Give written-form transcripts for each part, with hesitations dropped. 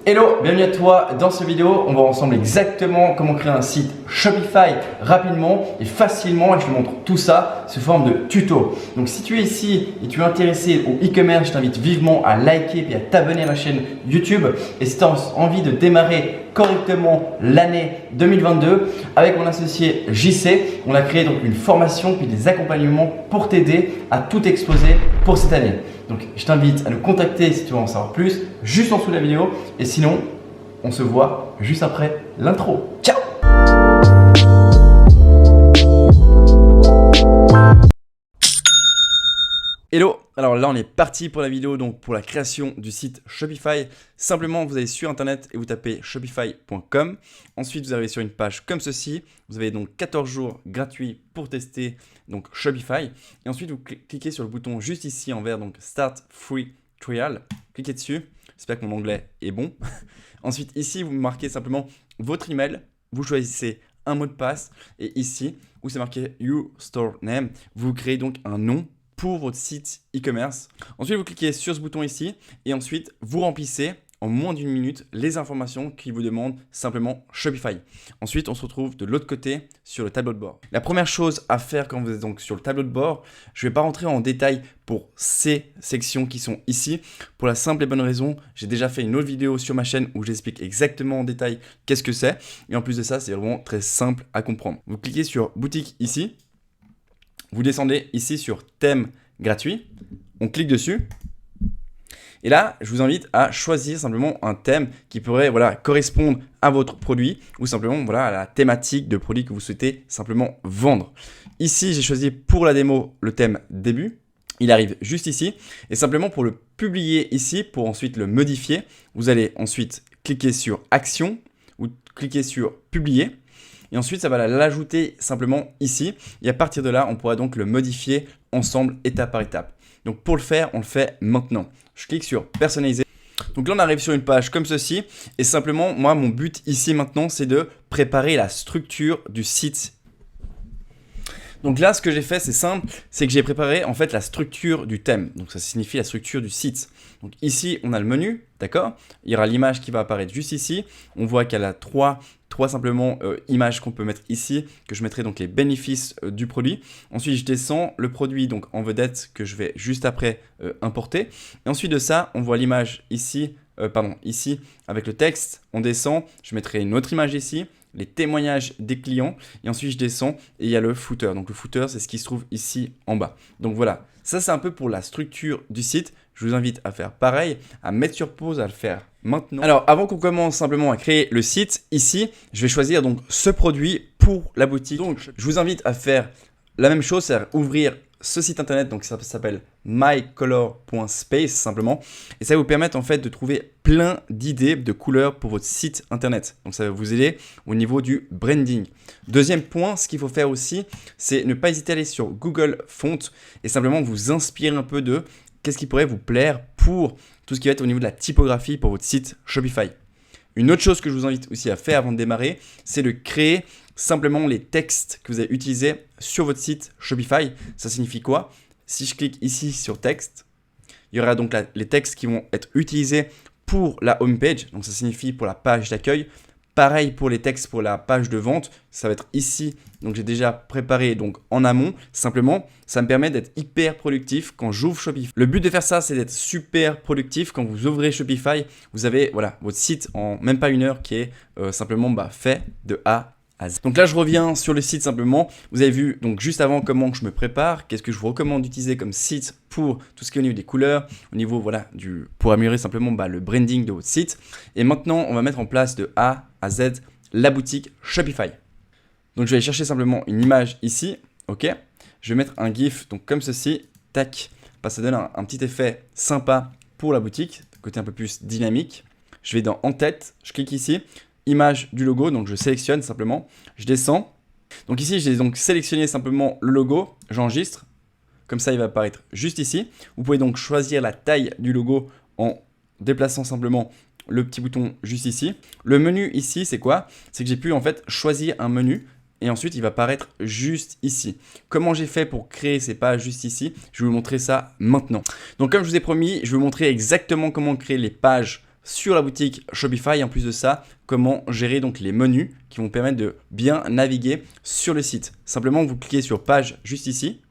Hello, bienvenue à toi. Dans cette vidéo, on va voir ensemble exactement comment créer un site Shopify rapidement et facilement. Et je te montre tout ça sous forme de tuto. Donc si tu es ici et tu es intéressé au e-commerce, je t'invite vivement à liker et à t'abonner à ma chaîne YouTube. Et si tu as envie de démarrer correctement l'année 2022 avec mon associé JC, on a créé donc une formation puis des accompagnements pour t'aider à tout exploser pour cette année. Donc je t'invite à nous contacter si tu veux en savoir plus juste en dessous de la vidéo et sinon on se voit juste après l'intro. Ciao! Hello, alors là on est parti pour la vidéo, donc pour la création du site Shopify. Simplement vous allez sur internet et vous tapez shopify.com. Ensuite vous arrivez sur une page comme ceci. Vous avez donc 14 jours gratuits pour tester donc Shopify. Et ensuite vous cliquez sur le bouton juste ici en vert, donc Start Free Trial. Cliquez dessus, j'espère que mon anglais est bon. Ensuite ici vous marquez simplement votre email, vous choisissez un mot de passe et ici où c'est marqué Your Store Name, vous créez donc un nom pour votre site e-commerce. Ensuite, vous cliquez sur ce bouton ici et ensuite, vous remplissez en moins d'une minute les informations qui vous demandent simplement Shopify. Ensuite, on se retrouve de l'autre côté sur le tableau de bord. La première chose à faire quand vous êtes donc sur le tableau de bord, je ne vais pas rentrer en détail pour ces sections qui sont ici. Pour la simple et bonne raison, j'ai déjà fait une autre vidéo sur ma chaîne où j'explique exactement en détail qu'est-ce que c'est. Et en plus de ça, c'est vraiment très simple à comprendre. Vous cliquez sur boutique ici. Vous descendez ici sur thème gratuit, on clique dessus. Et là, je vous invite à choisir simplement un thème qui pourrait correspondre à votre produit ou simplement à la thématique de produit que vous souhaitez simplement vendre. Ici, j'ai choisi pour la démo le thème début. Il arrive juste ici. Et simplement pour le publier ici, pour ensuite le modifier, vous allez ensuite cliquer sur action ou cliquer sur publier. Et ensuite, ça va l'ajouter simplement ici. Et à partir de là, on pourra donc le modifier ensemble, étape par étape. Donc pour le faire, on le fait maintenant. Je clique sur personnaliser. Donc là, on arrive sur une page comme ceci. Et simplement, moi, mon but ici maintenant, c'est de préparer la structure du site. Donc là, ce que j'ai fait, c'est simple, c'est que j'ai préparé en fait la structure du thème. Donc ça signifie la structure du site. Donc ici, on a le menu, d'accord? Il y aura l'image qui va apparaître juste ici. On voit qu'elle a trois simplement images qu'on peut mettre ici, que je mettrai donc les bénéfices du produit. Ensuite, je descends le produit donc en vedette que je vais juste après importer. Et ensuite de ça, on voit l'image ici, ici avec le texte. On descend, je mettrai une autre image ici, les témoignages des clients et ensuite je descends et il y a le footer. Donc le footer, c'est ce qui se trouve ici en bas. Donc voilà, ça c'est un peu pour la structure du site. Je vous invite à faire pareil, à mettre sur pause, à le faire maintenant. Alors avant qu'on commence simplement à créer le site, ici, je vais choisir donc ce produit pour la boutique. Donc je vous invite à faire la même chose, c'est-à-dire ouvrir ce site internet, donc ça s'appelle mycolor.space simplement. Et ça va vous permettre en fait de trouver plein d'idées de couleurs pour votre site internet. Donc ça va vous aider au niveau du branding. Deuxième point, ce qu'il faut faire aussi, c'est ne pas hésiter à aller sur Google Font et simplement vous inspirer un peu de qu'est-ce qui pourrait vous plaire pour tout ce qui va être au niveau de la typographie pour votre site Shopify. Une autre chose que je vous invite aussi à faire avant de démarrer, c'est de créer simplement les textes que vous allez utiliser sur votre site Shopify. Ça signifie quoi? Si je clique ici sur texte, il y aura donc les textes qui vont être utilisés pour la home page. Donc ça signifie pour la page d'accueil. Pareil pour les textes pour la page de vente, ça va être ici. Donc j'ai déjà préparé donc en amont. Simplement, ça me permet d'être hyper productif quand j'ouvre Shopify. Le but de faire ça, c'est d'être super productif. Quand vous ouvrez Shopify, vous avez votre site en même pas une heure qui est simplement fait de A à Z. Donc là, je reviens sur le site simplement. Vous avez vu donc juste avant comment je me prépare, qu'est-ce que je vous recommande d'utiliser comme site pour tout ce qui est au niveau des couleurs, au niveau pour améliorer simplement le branding de votre site. Et maintenant, on va mettre en place de A à Z la boutique Shopify. Donc je vais aller chercher simplement une image ici, ok. Je vais mettre un GIF donc comme ceci, tac. Ça donne un petit effet sympa pour la boutique, côté un peu plus dynamique. Je vais dans en tête, je clique ici. Image du logo, donc je sélectionne simplement, je descends. Donc ici, j'ai donc sélectionné simplement le logo, j'enregistre. Comme ça, il va apparaître juste ici. Vous pouvez donc choisir la taille du logo en déplaçant simplement le petit bouton juste ici. Le menu ici, c'est quoi? C'est que j'ai pu en fait choisir un menu et ensuite il va apparaître juste ici. Comment j'ai fait pour créer ces pages juste ici? Je vais vous montrer ça maintenant. Donc comme je vous ai promis, je vais vous montrer exactement comment créer les pages sur la boutique Shopify. Et en plus de ça, comment gérer donc les menus qui vont permettre de bien naviguer sur le site. Simplement, vous cliquez sur page juste ici.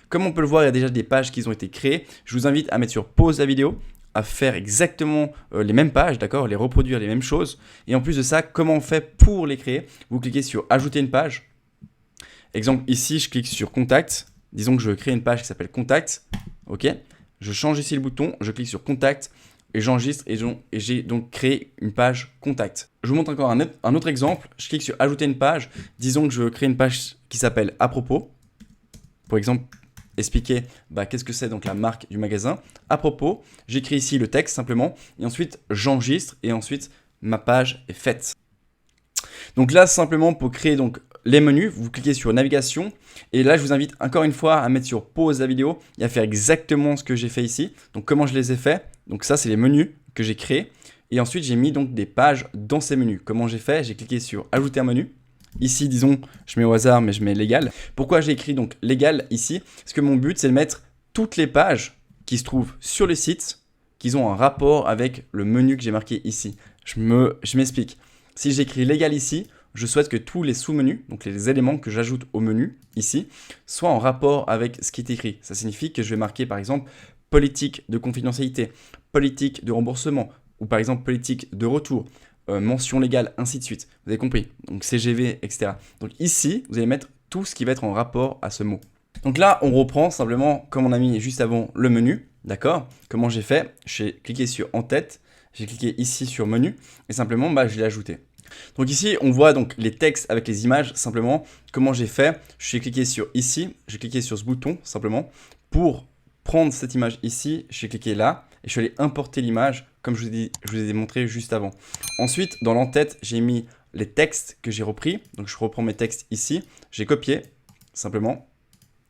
Comme on peut le voir, il y a déjà des pages qui ont été créées. Je vous invite à mettre sur pause la vidéo, à faire exactement les mêmes pages, d'accord, les reproduire les mêmes choses. Et en plus de ça, comment on fait pour les créer? Vous cliquez sur ajouter une page. Exemple ici, je clique sur contact. Disons que je veux créer une page qui s'appelle contact. Ok. Je change ici le bouton, je clique sur contact et j'enregistre et j'ai donc créé une page contact. Je vous montre encore un autre exemple. Je clique sur ajouter une page. Disons que je veux créer une page qui s'appelle à propos. Pour exemple, expliquer qu'est-ce que c'est donc la marque du magasin. À propos, j'écris ici le texte simplement et ensuite j'enregistre et ensuite ma page est faite. Donc là, simplement pour créer donc les menus, vous cliquez sur navigation et là, je vous invite encore une fois à mettre sur pause la vidéo et à faire exactement ce que j'ai fait ici. Donc comment je les ai fait? Donc ça, c'est les menus que j'ai créés et ensuite j'ai mis donc des pages dans ces menus. Comment j'ai fait? J'ai cliqué sur ajouter un menu. Ici, disons, je mets au hasard, mais je mets légal. Pourquoi j'ai écrit donc légal ici? Parce que mon but, c'est de mettre toutes les pages qui se trouvent sur le site, qui ont un rapport avec le menu que j'ai marqué ici. Je m'explique. Si j'écris légal ici, je souhaite que tous les sous-menus, donc les éléments que j'ajoute au menu ici, soient en rapport avec ce qui est écrit. Ça signifie que je vais marquer par exemple politique de confidentialité, politique de remboursement, ou par exemple politique de retour. Mention légale, ainsi de suite. Vous avez compris. Donc CGV, etc. Donc ici, vous allez mettre tout ce qui va être en rapport à ce mot. Donc là, on reprend simplement comme on a mis juste avant le menu. D'accord? Comment j'ai fait? J'ai cliqué sur en tête. J'ai cliqué ici sur menu. Et simplement, je l'ai ajouté. Donc ici, on voit donc les textes avec les images. Simplement, comment j'ai fait? J'ai cliqué sur ici. J'ai cliqué sur ce bouton simplement pour prendre cette image ici. J'ai cliqué là. Et je suis allé importer l'image comme je vous ai montré juste avant. Ensuite, dans l'en-tête, j'ai mis les textes que j'ai repris. Donc, je reprends mes textes ici. J'ai copié, simplement.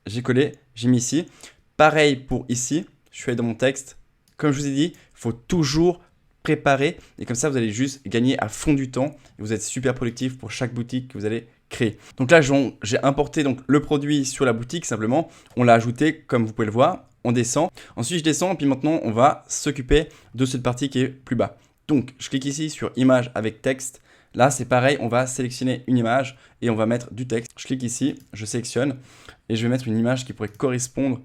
J'ai collé, j'ai mis ici. Pareil pour ici. Je suis allé dans mon texte. Comme je vous ai dit, il faut toujours préparer. Et comme ça, vous allez juste gagner à fond du temps. Et vous êtes super productif pour chaque boutique que vous allez créer. Donc là, j'ai importé donc, le produit sur la boutique. Simplement, on l'a ajouté comme vous pouvez le voir. On descend. Ensuite, je descends. Et puis maintenant, on va s'occuper de cette partie qui est plus bas. Donc, je clique ici sur image avec texte. Là, c'est pareil. On va sélectionner une image et on va mettre du texte. Je clique ici, je sélectionne et je vais mettre une image qui pourrait correspondre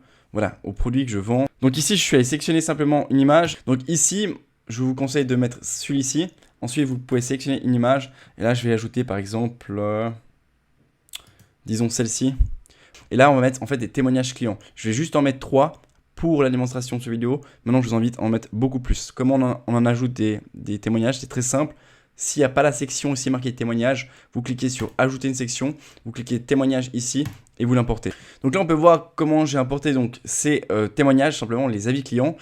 au produit que je vends. Donc ici, je suis allé sélectionner simplement une image. Donc ici, je vous conseille de mettre celui-ci. Ensuite, vous pouvez sélectionner une image. Et là, je vais ajouter par exemple, disons celle-ci. Et là, on va mettre en fait des témoignages clients. Je vais juste en mettre 3 pour la démonstration de cette vidéo. Maintenant, je vous invite à en mettre beaucoup plus. Comment on en ajoute des témoignages? C'est très simple. S'il n'y a pas la section ici marquée témoignage, vous cliquez sur ajouter une section, vous cliquez témoignage ici et vous l'importez. Donc là, on peut voir comment j'ai importé donc ces témoignages, simplement les avis clients.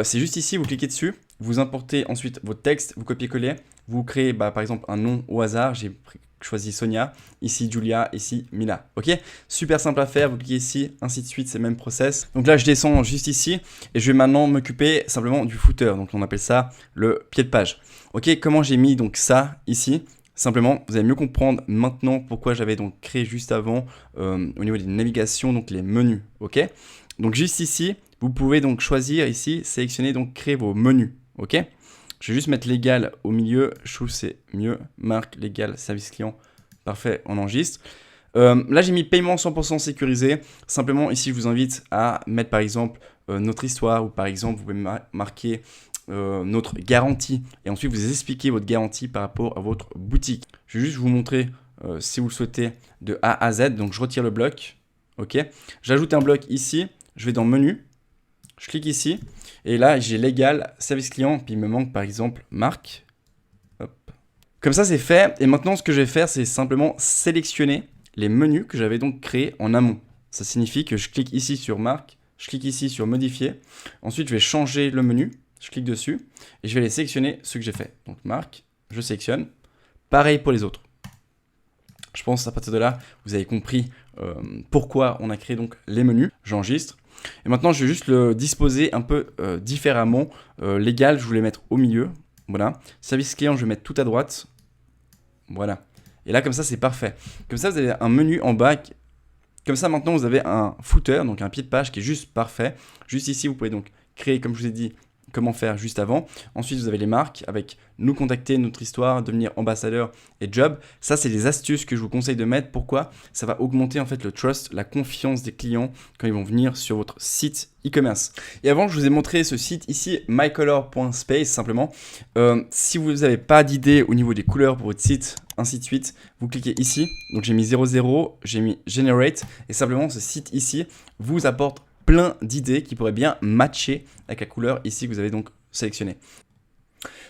C'est juste ici, vous cliquez dessus, vous importez ensuite votre texte, vous copiez-coller, vous créez par exemple un nom au hasard. J'ai choisi Sonia, ici Julia, ici Mila. Ok, super simple à faire. Vous cliquez ici, ainsi de suite, c'est le même process. Donc là, je descends juste ici et je vais maintenant m'occuper simplement du footer. Donc on appelle ça le pied de page. Ok, comment j'ai mis donc ça ici? Simplement, vous allez mieux comprendre maintenant pourquoi j'avais donc créé juste avant au niveau des navigations, donc les menus. Ok, donc juste ici, vous pouvez donc choisir ici, sélectionner donc créer vos menus. Ok. Je vais juste mettre légal au milieu, je trouve que c'est mieux. Marque, légal, service client, parfait, on enregistre. Là, j'ai mis paiement 100% sécurisé. Simplement, ici, je vous invite à mettre par exemple notre histoire ou par exemple, vous pouvez marquer notre garantie et ensuite vous expliquez votre garantie par rapport à votre boutique. Je vais juste vous montrer si vous le souhaitez de A à Z. Donc, je retire le bloc. Ok. J'ajoute un bloc ici. Je vais dans menu. Je clique ici et là j'ai légal, service client, puis il me manque par exemple marque. Hop. Comme ça c'est fait et maintenant ce que je vais faire c'est simplement sélectionner les menus que j'avais donc créés en amont. Ça signifie que je clique ici sur marque, je clique ici sur modifier, ensuite je vais changer le menu, je clique dessus et je vais aller sélectionner ce que j'ai fait. Donc marque, je sélectionne, pareil pour les autres. Je pense à partir de là vous avez compris pourquoi on a créé donc les menus. J'enregistre. Et maintenant, je vais juste le disposer un peu différemment. Légal, je voulais mettre au milieu. Voilà. Service client, je vais mettre tout à droite. Voilà. Et là, comme ça, c'est parfait. Comme ça, vous avez un menu en bas. Comme ça, maintenant, vous avez un footer, donc un pied de page qui est juste parfait. Juste ici, vous pouvez donc créer, comme je vous ai dit, comment faire juste avant. Ensuite, vous avez les marques avec nous contacter, notre histoire, devenir ambassadeur et job. Ça, c'est des astuces que je vous conseille de mettre. Pourquoi? Ça va augmenter en fait le trust, la confiance des clients quand ils vont venir sur votre site e-commerce. Et avant, je vous ai montré ce site ici, mycolor.space, simplement. Si vous n'avez pas d'idée au niveau des couleurs pour votre site, ainsi de suite, vous cliquez ici. Donc, j'ai mis 00, j'ai mis Generate. Et simplement, ce site ici vous apporte plein d'idées qui pourraient bien matcher avec la couleur ici que vous avez donc sélectionnée.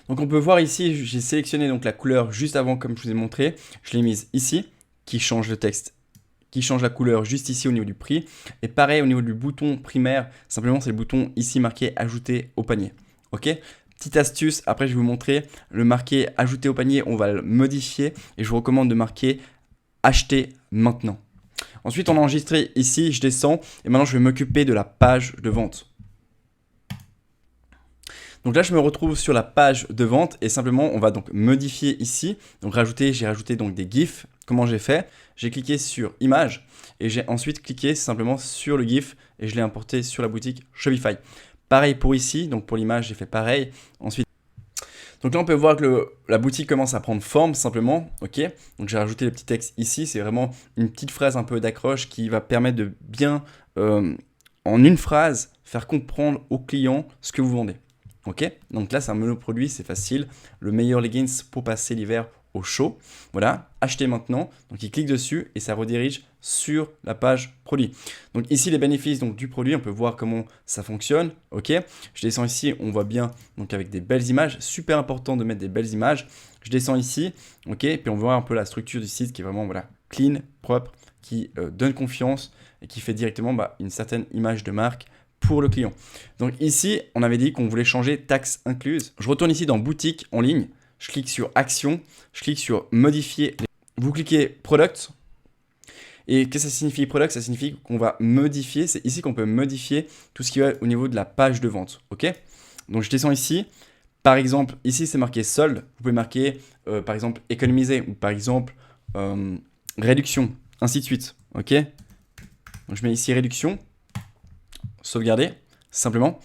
Donc on peut voir ici, j'ai sélectionné donc la couleur juste avant comme je vous ai montré. Je l'ai mise ici, qui change le texte, qui change la couleur juste ici au niveau du prix. Et pareil au niveau du bouton primaire, simplement c'est le bouton ici marqué ajouter au panier. Ok ? Petite astuce, après je vais vous montrer le marqué ajouter au panier, on va le modifier et je vous recommande de marquer acheter maintenant. Ensuite on a enregistré ici, je descends et maintenant je vais m'occuper de la page de vente. Donc là, je me retrouve sur la page de vente et simplement, on va donc modifier ici. Donc j'ai rajouté donc des GIFs. Comment j'ai fait? J'ai cliqué sur Images et j'ai ensuite cliqué simplement sur le GIF et je l'ai importé sur la boutique Shopify. Pareil pour ici, donc pour l'image, j'ai fait pareil. Ensuite, donc là, on peut voir que la boutique commence à prendre forme simplement. Ok. Donc j'ai rajouté le petit texte ici. C'est vraiment une petite phrase un peu d'accroche qui va permettre de bien, en une phrase, faire comprendre au client ce que vous vendez. Ok, donc là c'est un monoproduit, c'est facile. Le meilleur leggings pour passer l'hiver au chaud. Voilà, acheter maintenant. Donc il clique dessus et ça redirige sur la page produit. Donc ici les bénéfices donc, du produit, on peut voir comment ça fonctionne. Ok, je descends ici, on voit bien donc avec des belles images. Super important de mettre des belles images. Je descends ici, ok, et puis on voit un peu la structure du site qui est vraiment voilà, clean, propre, qui donne confiance et qui fait directement une certaine image de marque pour le client. Donc ici, on avait dit qu'on voulait changer taxes incluses. Je retourne ici dans boutique en ligne. Je clique sur action. Je clique sur modifier. Vous cliquez product. Et qu'est-ce que ça signifie product? Ça signifie qu'on va modifier. C'est ici qu'on peut modifier tout ce qui va au niveau de la page de vente. Ok? Donc je descends ici. Par exemple, ici c'est marqué solde. Vous pouvez marquer par exemple économiser ou par exemple réduction, ainsi de suite. Ok? Donc je mets ici réduction. Sauvegarder, simplement.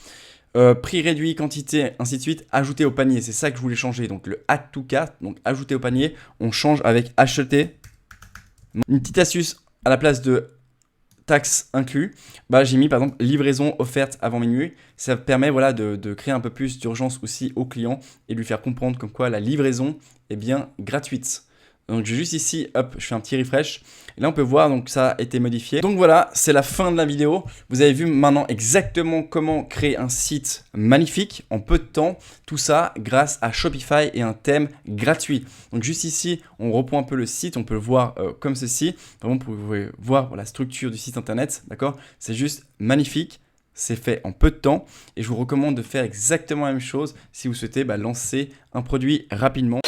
Prix réduit, quantité, ainsi de suite. Ajouter au panier, c'est ça que je voulais changer. Donc le add to cart, donc ajouter au panier, on change avec acheter. Une petite astuce à la place de taxes inclus, j'ai mis par exemple livraison offerte avant minuit. Ça permet voilà, de créer un peu plus d'urgence aussi au client et lui faire comprendre comme quoi la livraison est bien gratuite. Donc je vais juste ici, hop, je fais un petit refresh. Et là on peut voir donc ça a été modifié. Donc voilà, c'est la fin de la vidéo. Vous avez vu maintenant exactement comment créer un site magnifique en peu de temps. Tout ça grâce à Shopify et un thème gratuit. Donc juste ici, on reprend un peu le site. On peut le voir comme ceci. Vraiment, vous pouvez voir la structure du site internet. D'accord? C'est juste magnifique. C'est fait en peu de temps et je vous recommande de faire exactement la même chose si vous souhaitez lancer un produit rapidement.